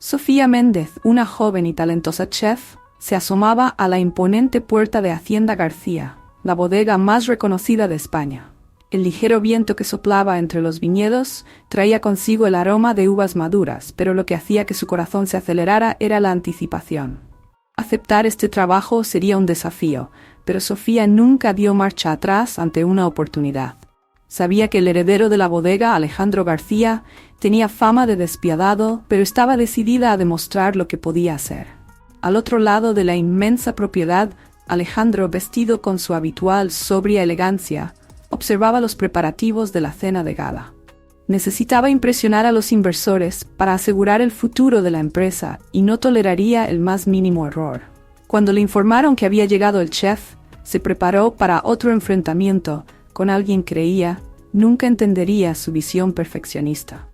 Sofía Méndez, una joven y talentosa chef, se asomaba a la imponente puerta de Hacienda García, la bodega más reconocida de España. El ligero viento que soplaba entre los viñedos traía consigo el aroma de uvas maduras, pero lo que hacía que su corazón se acelerara era la anticipación. Aceptar este trabajo sería un desafío, pero Sofía nunca dio marcha atrás ante una oportunidad. Sabía que el heredero de la bodega, Alejandro García, tenía fama de despiadado, pero estaba decidida a demostrar lo que podía hacer. Al otro lado de la inmensa propiedad, Alejandro, vestido con su habitual sobria elegancia, observaba los preparativos de la cena de gala. Necesitaba impresionar a los inversores para asegurar el futuro de la empresa y no toleraría el más mínimo error. Cuando le informaron que había llegado el chef, se preparó para otro enfrentamiento con alguien que creía nunca entendería su visión perfeccionista.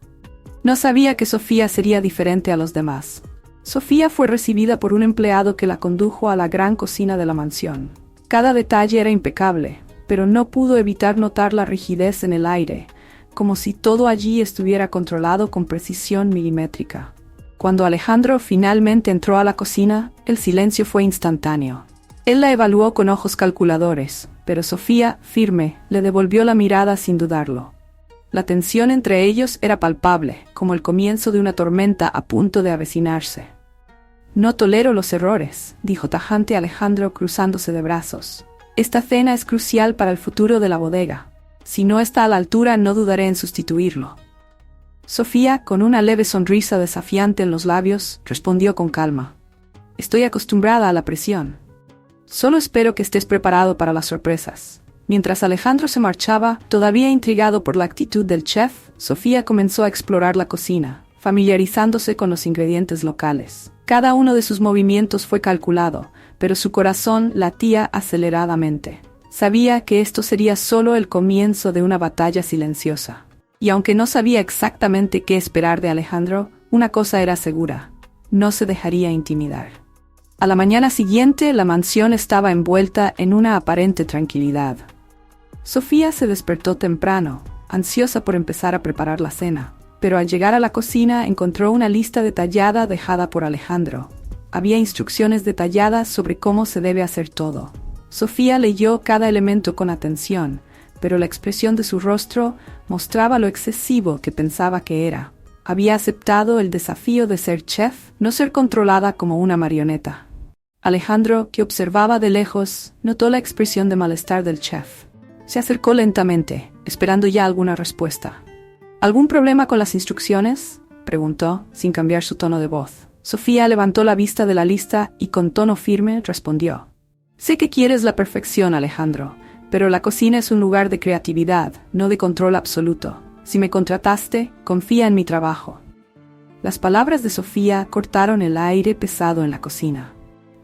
No sabía que Sofía sería diferente a los demás. Sofía fue recibida por un empleado que la condujo a la gran cocina de la mansión. Cada detalle era impecable, pero no pudo evitar notar la rigidez en el aire, como si todo allí estuviera controlado con precisión milimétrica. Cuando Alejandro finalmente entró a la cocina, el silencio fue instantáneo. Él la evaluó con ojos calculadores, pero Sofía, firme, le devolvió la mirada sin dudarlo. La tensión entre ellos era palpable, como el comienzo de una tormenta a punto de avecinarse. «No tolero los errores», dijo tajante Alejandro cruzándose de brazos. «Esta cena es crucial para el futuro de la bodega. Si no está a la altura, no dudaré en sustituirlo». Sofía, con una leve sonrisa desafiante en los labios, respondió con calma. «Estoy acostumbrada a la presión. Solo espero que estés preparado para las sorpresas». Mientras Alejandro se marchaba, todavía intrigado por la actitud del chef, Sofía comenzó a explorar la cocina, familiarizándose con los ingredientes locales. Cada uno de sus movimientos fue calculado, pero su corazón latía aceleradamente. Sabía que esto sería solo el comienzo de una batalla silenciosa. Y aunque no sabía exactamente qué esperar de Alejandro, una cosa era segura: no se dejaría intimidar. A la mañana siguiente, la mansión estaba envuelta en una aparente tranquilidad. Sofía se despertó temprano, ansiosa por empezar a preparar la cena, pero al llegar a la cocina encontró una lista detallada dejada por Alejandro. Había instrucciones detalladas sobre cómo se debe hacer todo. Sofía leyó cada elemento con atención, pero la expresión de su rostro mostraba lo excesivo que pensaba que era. Había aceptado el desafío de ser chef, no ser controlada como una marioneta. Alejandro, que observaba de lejos, notó la expresión de malestar del chef. Se acercó lentamente, esperando ya alguna respuesta. ¿Algún problema con las instrucciones?, preguntó, sin cambiar su tono de voz. Sofía levantó la vista de la lista y con tono firme respondió. «Sé que quieres la perfección, Alejandro, pero la cocina es un lugar de creatividad, no de control absoluto. Si me contrataste, confía en mi trabajo». Las palabras de Sofía cortaron el aire pesado en la cocina.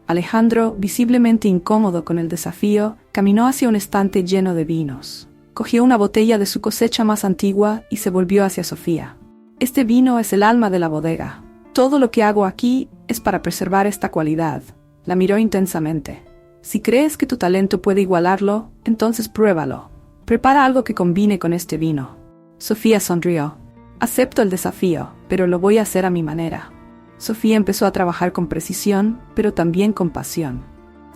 Alejandro, visiblemente incómodo con el desafío, caminó hacia un estante lleno de vinos. Cogió una botella de su cosecha más antigua y se volvió hacia Sofía. «Este vino es el alma de la bodega. Todo lo que hago aquí es para preservar esta cualidad». La miró intensamente. «Si crees que tu talento puede igualarlo, entonces pruébalo. Prepara algo que combine con este vino». Sofía sonrió. «Acepto el desafío, pero lo voy a hacer a mi manera». Sofía empezó a trabajar con precisión, pero también con pasión.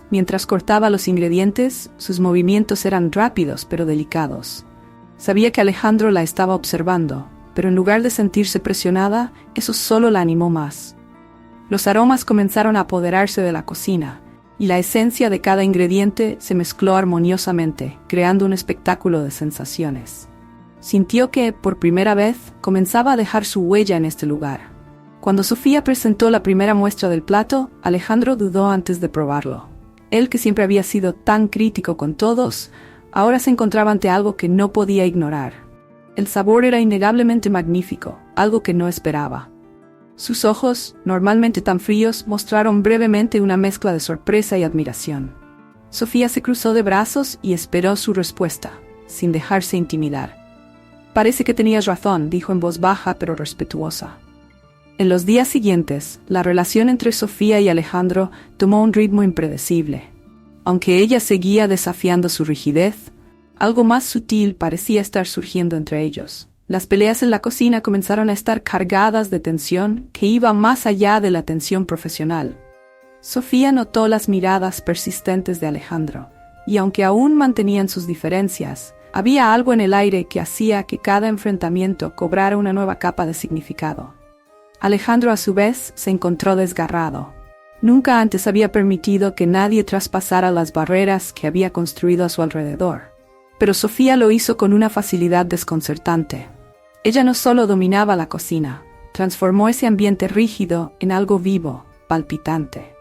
Mientras cortaba los ingredientes, sus movimientos eran rápidos pero delicados. Sabía que Alejandro la estaba observando, pero en lugar de sentirse presionada, eso solo la animó más. Los aromas comenzaron a apoderarse de la cocina, y la esencia de cada ingrediente se mezcló armoniosamente, creando un espectáculo de sensaciones. Sintió que, por primera vez, comenzaba a dejar su huella en este lugar. Cuando Sofía presentó la primera muestra del plato, Alejandro dudó antes de probarlo. Él, que siempre había sido tan crítico con todos, ahora se encontraba ante algo que no podía ignorar. El sabor era innegablemente magnífico, algo que no esperaba. Sus ojos, normalmente tan fríos, mostraron brevemente una mezcla de sorpresa y admiración. Sofía se cruzó de brazos y esperó su respuesta, sin dejarse intimidar. «Parece que tenías razón», dijo en voz baja pero respetuosa. En los días siguientes, la relación entre Sofía y Alejandro tomó un ritmo impredecible. Aunque ella seguía desafiando su rigidez, algo más sutil parecía estar surgiendo entre ellos. Las peleas en la cocina comenzaron a estar cargadas de tensión que iba más allá de la tensión profesional. Sofía notó las miradas persistentes de Alejandro, y aunque aún mantenían sus diferencias, había algo en el aire que hacía que cada enfrentamiento cobrara una nueva capa de significado. Alejandro, a su vez, se encontró desgarrado. Nunca antes había permitido que nadie traspasara las barreras que había construido a su alrededor. Pero Sofía lo hizo con una facilidad desconcertante. Ella no solo dominaba la cocina, transformó ese ambiente rígido en algo vivo, palpitante.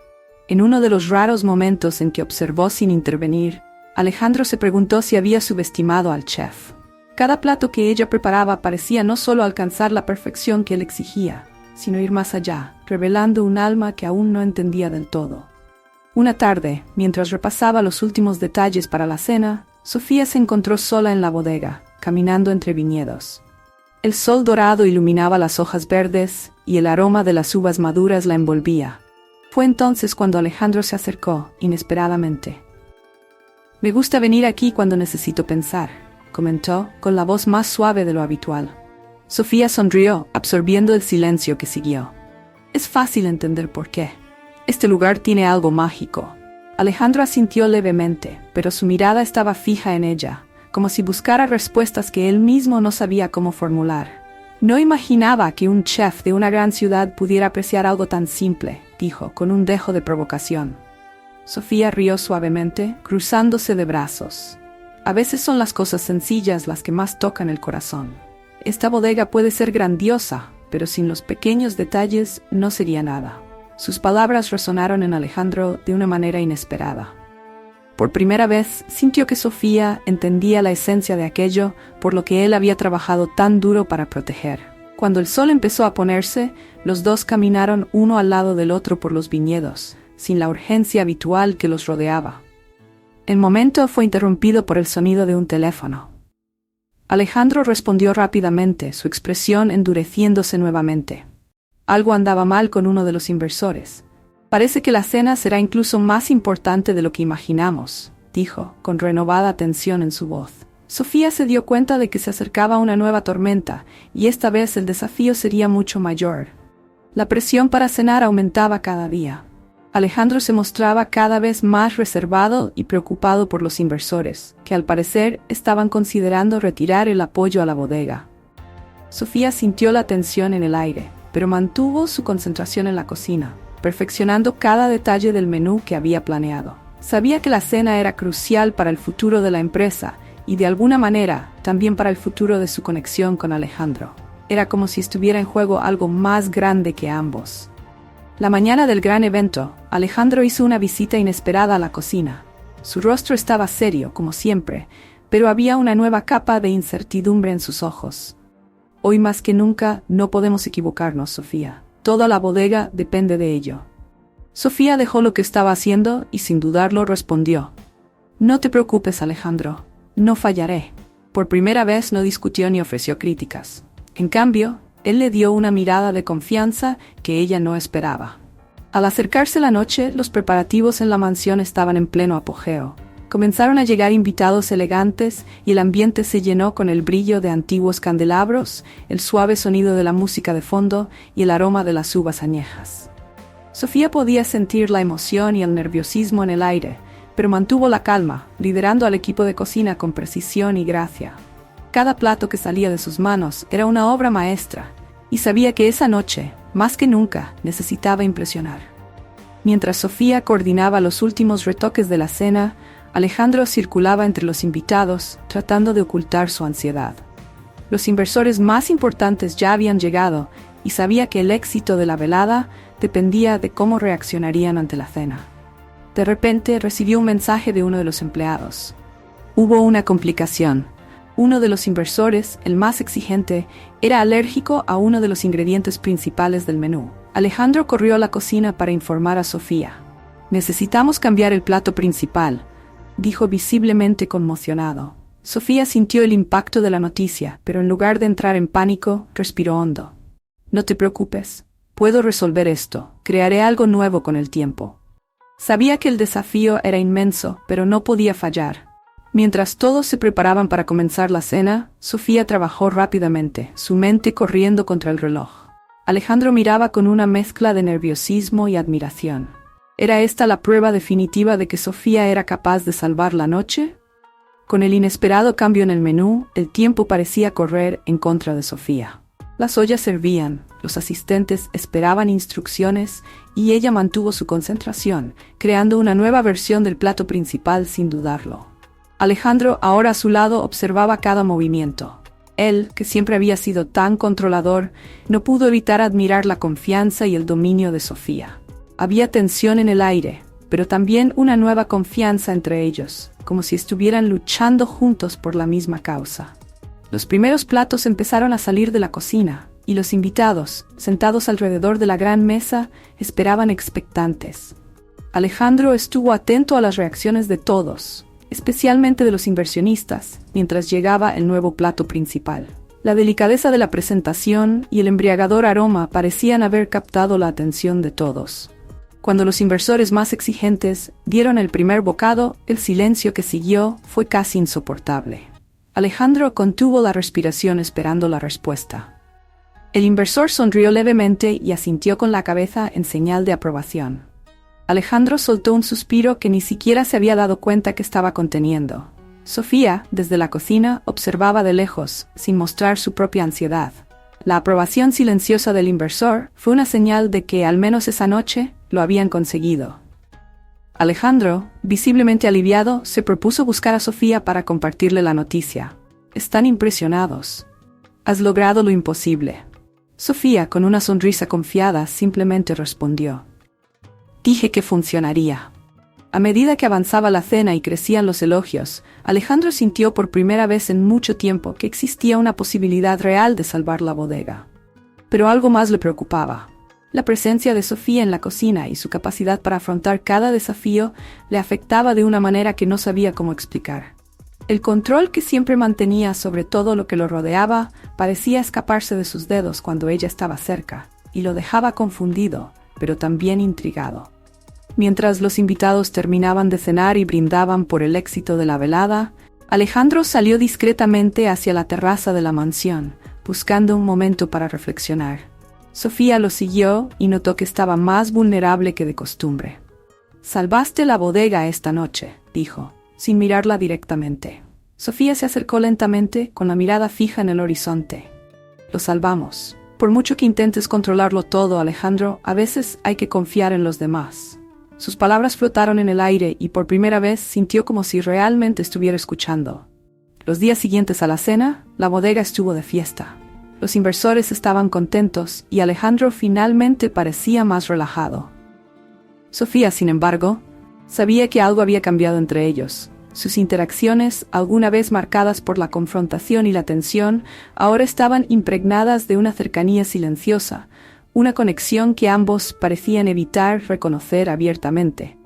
En uno de los raros momentos en que observó sin intervenir, Alejandro se preguntó si había subestimado al chef. Cada plato que ella preparaba parecía no solo alcanzar la perfección que él exigía, sino ir más allá, revelando un alma que aún no entendía del todo. Una tarde, mientras repasaba los últimos detalles para la cena, Sofía se encontró sola en la bodega, caminando entre viñedos. El sol dorado iluminaba las hojas verdes y el aroma de las uvas maduras la envolvía. Fue entonces cuando Alejandro se acercó, inesperadamente. «Me gusta venir aquí cuando necesito pensar», comentó, con la voz más suave de lo habitual. Sofía sonrió, absorbiendo el silencio que siguió. Es fácil entender por qué. Este lugar tiene algo mágico. Alejandro asintió levemente, pero su mirada estaba fija en ella, como si buscara respuestas que él mismo no sabía cómo formular. No imaginaba que un chef de una gran ciudad pudiera apreciar algo tan simple, dijo, con un dejo de provocación. Sofía rió suavemente, cruzándose de brazos. A veces son las cosas sencillas las que más tocan el corazón. Esta bodega puede ser grandiosa, pero sin los pequeños detalles no sería nada. Sus palabras resonaron en Alejandro de una manera inesperada. Por primera vez sintió que Sofía entendía la esencia de aquello por lo que él había trabajado tan duro para proteger. Cuando el sol empezó a ponerse, los dos caminaron uno al lado del otro por los viñedos, sin la urgencia habitual que los rodeaba. El momento fue interrumpido por el sonido de un teléfono. Alejandro respondió rápidamente, su expresión endureciéndose nuevamente. Algo andaba mal con uno de los inversores. Parece que la cena será incluso más importante de lo que imaginamos, dijo, con renovada tensión en su voz. Sofía se dio cuenta de que se acercaba una nueva tormenta, y esta vez el desafío sería mucho mayor. La presión para cenar aumentaba cada día. Alejandro se mostraba cada vez más reservado y preocupado por los inversores, que al parecer estaban considerando retirar el apoyo a la bodega. Sofía sintió la tensión en el aire, pero mantuvo su concentración en la cocina, perfeccionando cada detalle del menú que había planeado. Sabía que la cena era crucial para el futuro de la empresa y de alguna manera también para el futuro de su conexión con Alejandro. Era como si estuviera en juego algo más grande que ambos. La mañana del gran evento, Alejandro hizo una visita inesperada a la cocina. Su rostro estaba serio, como siempre, pero había una nueva capa de incertidumbre en sus ojos. Hoy más que nunca no podemos equivocarnos, Sofía. Toda la bodega depende de ello. Sofía dejó lo que estaba haciendo y sin dudarlo respondió. No te preocupes, Alejandro. No fallaré. Por primera vez no discutió ni ofreció críticas. En cambio, él le dio una mirada de confianza que ella no esperaba. Al acercarse la noche, los preparativos en la mansión estaban en pleno apogeo. Comenzaron a llegar invitados elegantes y el ambiente se llenó con el brillo de antiguos candelabros, el suave sonido de la música de fondo y el aroma de las uvas añejas. Sofía podía sentir la emoción y el nerviosismo en el aire, pero mantuvo la calma, liderando al equipo de cocina con precisión y gracia. Cada plato que salía de sus manos era una obra maestra, y sabía que esa noche, más que nunca, necesitaba impresionar. Mientras Sofía coordinaba los últimos retoques de la cena, Alejandro circulaba entre los invitados, tratando de ocultar su ansiedad. Los inversores más importantes ya habían llegado, y sabía que el éxito de la velada dependía de cómo reaccionarían ante la cena. De repente recibió un mensaje de uno de los empleados. Hubo una complicación. Uno de los inversores, el más exigente, era alérgico a uno de los ingredientes principales del menú. Alejandro corrió a la cocina para informar a Sofía. «Necesitamos cambiar el plato principal», dijo visiblemente conmocionado. Sofía sintió el impacto de la noticia, pero en lugar de entrar en pánico, respiró hondo. «No te preocupes. Puedo resolver esto. Crearé algo nuevo con el tiempo». Sabía que el desafío era inmenso, pero no podía fallar. Mientras todos se preparaban para comenzar la cena, Sofía trabajó rápidamente, su mente corriendo contra el reloj. Alejandro miraba con una mezcla de nerviosismo y admiración. ¿Era esta la prueba definitiva de que Sofía era capaz de salvar la noche? Con el inesperado cambio en el menú, el tiempo parecía correr en contra de Sofía. Las ollas servían, los asistentes esperaban instrucciones y ella mantuvo su concentración, creando una nueva versión del plato principal sin dudarlo. Alejandro, ahora a su lado, observaba cada movimiento. Él, que siempre había sido tan controlador, no pudo evitar admirar la confianza y el dominio de Sofía. Había tensión en el aire, pero también una nueva confianza entre ellos, como si estuvieran luchando juntos por la misma causa. Los primeros platos empezaron a salir de la cocina, y los invitados, sentados alrededor de la gran mesa, esperaban expectantes. Alejandro estuvo atento a las reacciones de todos, especialmente de los inversionistas, mientras llegaba el nuevo plato principal. La delicadeza de la presentación y el embriagador aroma parecían haber captado la atención de todos. Cuando los inversores más exigentes dieron el primer bocado, el silencio que siguió fue casi insoportable. Alejandro contuvo la respiración esperando la respuesta. El inversor sonrió levemente y asintió con la cabeza en señal de aprobación. Alejandro soltó un suspiro que ni siquiera se había dado cuenta que estaba conteniendo. Sofía, desde la cocina, observaba de lejos, sin mostrar su propia ansiedad. La aprobación silenciosa del inversor fue una señal de que, al menos esa noche, lo habían conseguido. Alejandro, visiblemente aliviado, se propuso buscar a Sofía para compartirle la noticia. «Están impresionados. Has logrado lo imposible». Sofía, con una sonrisa confiada, simplemente respondió: «Dije que funcionaría». A medida que avanzaba la cena y crecían los elogios, Alejandro sintió por primera vez en mucho tiempo que existía una posibilidad real de salvar la bodega. Pero algo más le preocupaba. La presencia de Sofía en la cocina y su capacidad para afrontar cada desafío le afectaba de una manera que no sabía cómo explicar. El control que siempre mantenía sobre todo lo que lo rodeaba parecía escaparse de sus dedos cuando ella estaba cerca, y lo dejaba confundido, pero también intrigado. Mientras los invitados terminaban de cenar y brindaban por el éxito de la velada, Alejandro salió discretamente hacia la terraza de la mansión, buscando un momento para reflexionar. Sofía lo siguió y notó que estaba más vulnerable que de costumbre. «Salvaste la bodega esta noche», dijo, sin mirarla directamente. Sofía se acercó lentamente, con la mirada fija en el horizonte. «Lo salvamos. Por mucho que intentes controlarlo todo, Alejandro, a veces hay que confiar en los demás». Sus palabras flotaron en el aire y por primera vez sintió como si realmente estuviera escuchando. Los días siguientes a la cena, la bodega estuvo de fiesta. Los inversores estaban contentos y Alejandro finalmente parecía más relajado. Sofía, sin embargo, sabía que algo había cambiado entre ellos. Sus interacciones, alguna vez marcadas por la confrontación y la tensión, ahora estaban impregnadas de una cercanía silenciosa, una conexión que ambos parecían evitar reconocer abiertamente.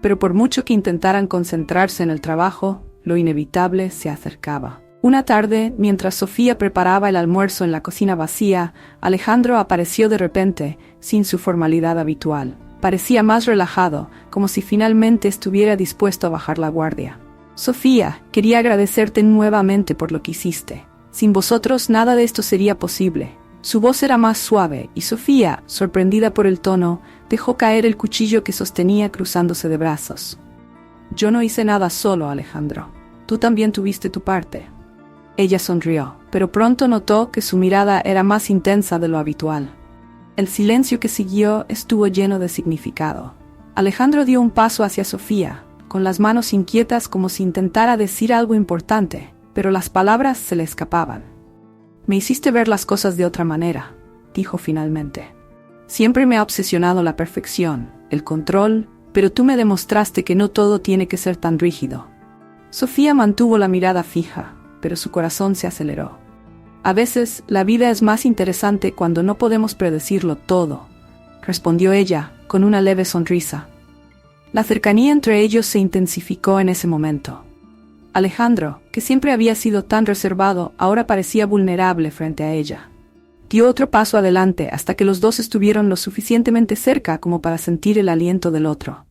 Pero por mucho que intentaran concentrarse en el trabajo, lo inevitable se acercaba. Una tarde, mientras Sofía preparaba el almuerzo en la cocina vacía, Alejandro apareció de repente, sin su formalidad habitual. Parecía más relajado, como si finalmente estuviera dispuesto a bajar la guardia. «Sofía, quería agradecerte nuevamente por lo que hiciste. Sin vosotros nada de esto sería posible». Su voz era más suave, y Sofía, sorprendida por el tono, dejó caer el cuchillo que sostenía cruzándose de brazos. «Yo no hice nada solo, Alejandro. Tú también tuviste tu parte». Ella sonrió, pero pronto notó que su mirada era más intensa de lo habitual. El silencio que siguió estuvo lleno de significado. Alejandro dio un paso hacia Sofía, con las manos inquietas como si intentara decir algo importante, pero las palabras se le escapaban. «Me hiciste ver las cosas de otra manera», dijo finalmente. «Siempre me ha obsesionado la perfección, el control, pero tú me demostraste que no todo tiene que ser tan rígido». Sofía mantuvo la mirada fija, pero su corazón se aceleró. «A veces, la vida es más interesante cuando no podemos predecirlo todo», respondió ella, con una leve sonrisa. La cercanía entre ellos se intensificó en ese momento. Alejandro, que siempre había sido tan reservado, ahora parecía vulnerable frente a ella. Dio otro paso adelante hasta que los dos estuvieron lo suficientemente cerca como para sentir el aliento del otro.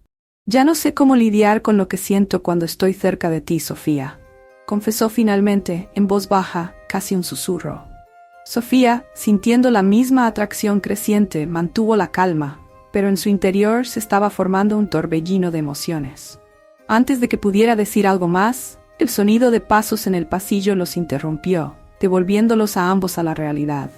Ya no sé cómo lidiar con lo que siento cuando estoy cerca de ti, Sofía, confesó finalmente, en voz baja, casi un susurro. Sofía, sintiendo la misma atracción creciente, mantuvo la calma, pero en su interior se estaba formando un torbellino de emociones. Antes de que pudiera decir algo más, el sonido de pasos en el pasillo los interrumpió, devolviéndolos a ambos a la realidad.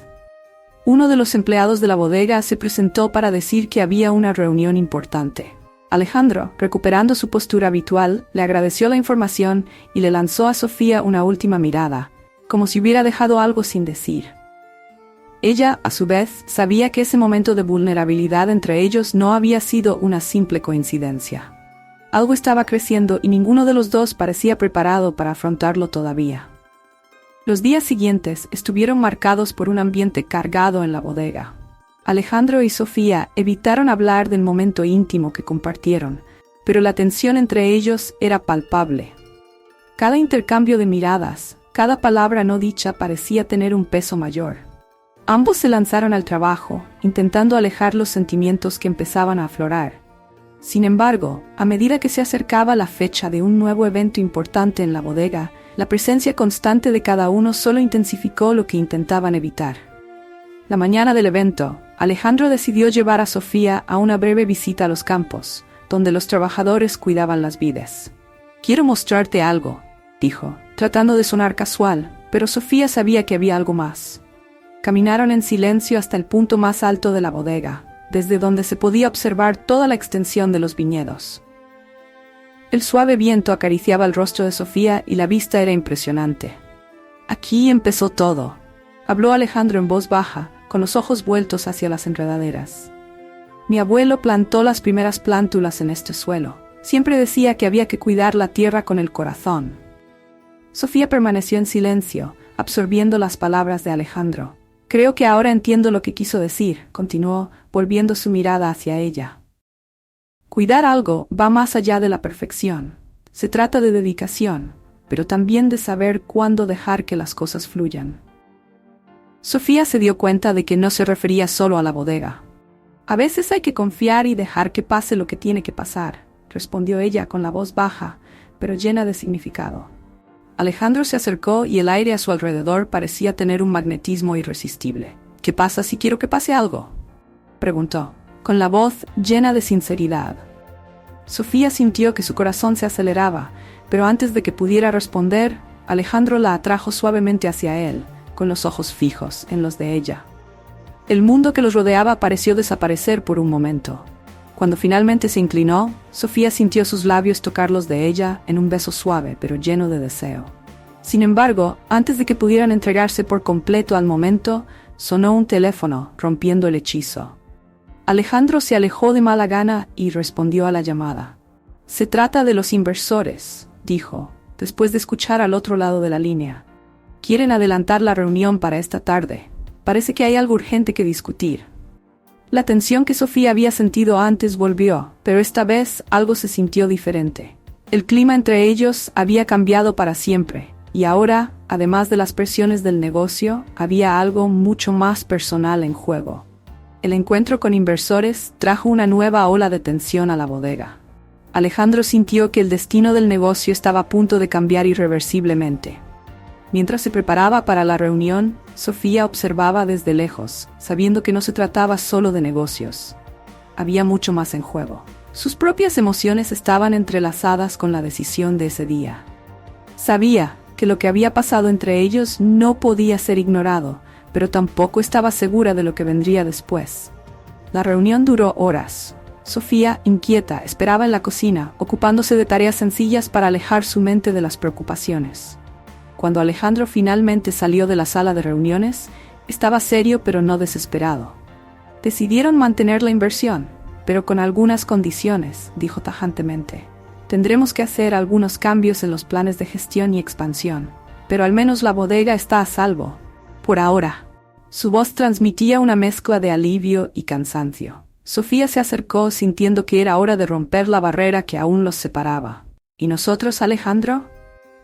Uno de los empleados de la bodega se presentó para decir que había una reunión importante. Alejandro, recuperando su postura habitual, le agradeció la información y le lanzó a Sofía una última mirada, como si hubiera dejado algo sin decir. Ella, a su vez, sabía que ese momento de vulnerabilidad entre ellos no había sido una simple coincidencia. Algo estaba creciendo y ninguno de los dos parecía preparado para afrontarlo todavía. Los días siguientes estuvieron marcados por un ambiente cargado en la bodega. Alejandro y Sofía evitaron hablar del momento íntimo que compartieron, pero la tensión entre ellos era palpable. Cada intercambio de miradas, cada palabra no dicha parecía tener un peso mayor. Ambos se lanzaron al trabajo, intentando alejar los sentimientos que empezaban a aflorar. Sin embargo, a medida que se acercaba la fecha de un nuevo evento importante en la bodega, la presencia constante de cada uno solo intensificó lo que intentaban evitar. La mañana del evento, Alejandro decidió llevar a Sofía a una breve visita a los campos, donde los trabajadores cuidaban las vides. «Quiero mostrarte algo», dijo, tratando de sonar casual, pero Sofía sabía que había algo más. Caminaron en silencio hasta el punto más alto de la bodega, desde donde se podía observar toda la extensión de los viñedos. El suave viento acariciaba el rostro de Sofía y la vista era impresionante. «Aquí empezó todo», habló Alejandro en voz baja, con los ojos vueltos hacia las enredaderas. «Mi abuelo plantó las primeras plántulas en este suelo. Siempre decía que había que cuidar la tierra con el corazón». Sofía permaneció en silencio, absorbiendo las palabras de Alejandro. «Creo que ahora entiendo lo que quiso decir», continuó, volviendo su mirada hacia ella. «Cuidar algo va más allá de la perfección. Se trata de dedicación, pero también de saber cuándo dejar que las cosas fluyan». Sofía se dio cuenta de que no se refería solo a la bodega. «A veces hay que confiar y dejar que pase lo que tiene que pasar», respondió ella con la voz baja, pero llena de significado. Alejandro se acercó y el aire a su alrededor parecía tener un magnetismo irresistible. «¿Qué pasa si quiero que pase algo?», preguntó, con la voz llena de sinceridad. Sofía sintió que su corazón se aceleraba, pero antes de que pudiera responder, Alejandro la atrajo suavemente hacia él, con los ojos fijos en los de ella. El mundo que los rodeaba pareció desaparecer por un momento. Cuando finalmente se inclinó, Sofía sintió sus labios tocar los de ella en un beso suave pero lleno de deseo. Sin embargo, antes de que pudieran entregarse por completo al momento, sonó un teléfono, rompiendo el hechizo. Alejandro se alejó de mala gana y respondió a la llamada. «Se trata de los inversores», dijo, después de escuchar al otro lado de la línea. «Quieren adelantar la reunión para esta tarde. Parece que hay algo urgente que discutir». La tensión que Sofía había sentido antes volvió, pero esta vez algo se sintió diferente. El clima entre ellos había cambiado para siempre, y ahora, además de las presiones del negocio, había algo mucho más personal en juego. El encuentro con inversores trajo una nueva ola de tensión a la bodega. Alejandro sintió que el destino del negocio estaba a punto de cambiar irreversiblemente. Mientras se preparaba para la reunión, Sofía observaba desde lejos, sabiendo que no se trataba solo de negocios. Había mucho más en juego. Sus propias emociones estaban entrelazadas con la decisión de ese día. Sabía que lo que había pasado entre ellos no podía ser ignorado, pero tampoco estaba segura de lo que vendría después. La reunión duró horas. Sofía, inquieta, esperaba en la cocina, ocupándose de tareas sencillas para alejar su mente de las preocupaciones. Cuando Alejandro finalmente salió de la sala de reuniones, estaba serio pero no desesperado. «Decidieron mantener la inversión, pero con algunas condiciones», dijo tajantemente. «Tendremos que hacer algunos cambios en los planes de gestión y expansión, pero al menos la bodega está a salvo. Por ahora». Su voz transmitía una mezcla de alivio y cansancio. Sofía se acercó sintiendo que era hora de romper la barrera que aún los separaba. «¿Y nosotros, Alejandro?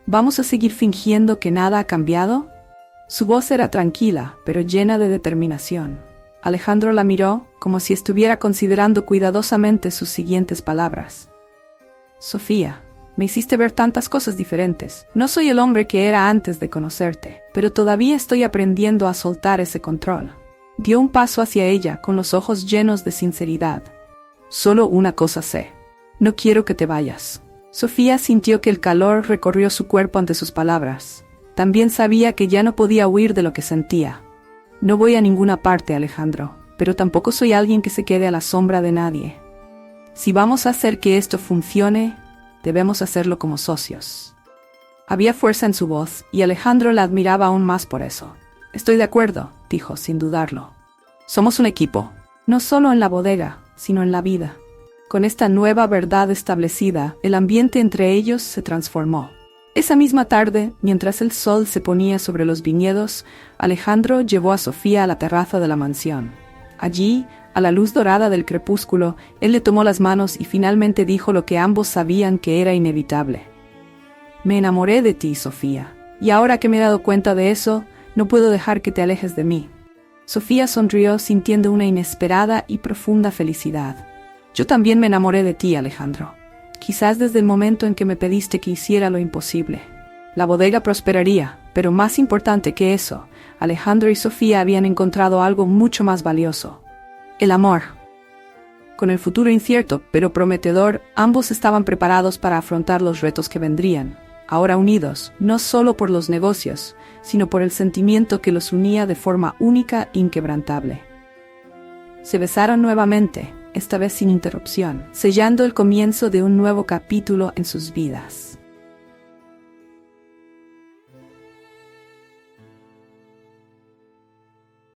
¿Vamos a seguir fingiendo que nada ha cambiado?». Su voz era tranquila, pero llena de determinación. Alejandro la miró, como si estuviera considerando cuidadosamente sus siguientes palabras. Sofía, me hiciste ver tantas cosas diferentes. No soy el hombre que era antes de conocerte, pero todavía estoy aprendiendo a soltar ese control. Dio un paso hacia ella con los ojos llenos de sinceridad. Solo una cosa sé. No quiero que te vayas. Sofía sintió que el calor recorrió su cuerpo ante sus palabras. También sabía que ya no podía huir de lo que sentía. No voy a ninguna parte, Alejandro, pero tampoco soy alguien que se quede a la sombra de nadie. Si vamos a hacer que esto funcione, debemos hacerlo como socios. Había fuerza en su voz y Alejandro la admiraba aún más por eso. Estoy de acuerdo, dijo sin dudarlo. Somos un equipo, no solo en la bodega, sino en la vida. Con esta nueva verdad establecida, el ambiente entre ellos se transformó. Esa misma tarde, mientras el sol se ponía sobre los viñedos, Alejandro llevó a Sofía a la terraza de la mansión. Allí, a la luz dorada del crepúsculo, él le tomó las manos y finalmente dijo lo que ambos sabían que era inevitable. Me enamoré de ti, Sofía, y ahora que me he dado cuenta de eso, no puedo dejar que te alejes de mí. Sofía sonrió sintiendo una inesperada y profunda felicidad. Yo también me enamoré de ti, Alejandro. Quizás desde el momento en que me pediste que hiciera lo imposible. La bodega prosperaría, pero más importante que eso, Alejandro y Sofía habían encontrado algo mucho más valioso: el amor. Con el futuro incierto, pero prometedor, ambos estaban preparados para afrontar los retos que vendrían, ahora unidos, no solo por los negocios, sino por el sentimiento que los unía de forma única e inquebrantable. Se besaron nuevamente, esta vez sin interrupción, sellando el comienzo de un nuevo capítulo en sus vidas.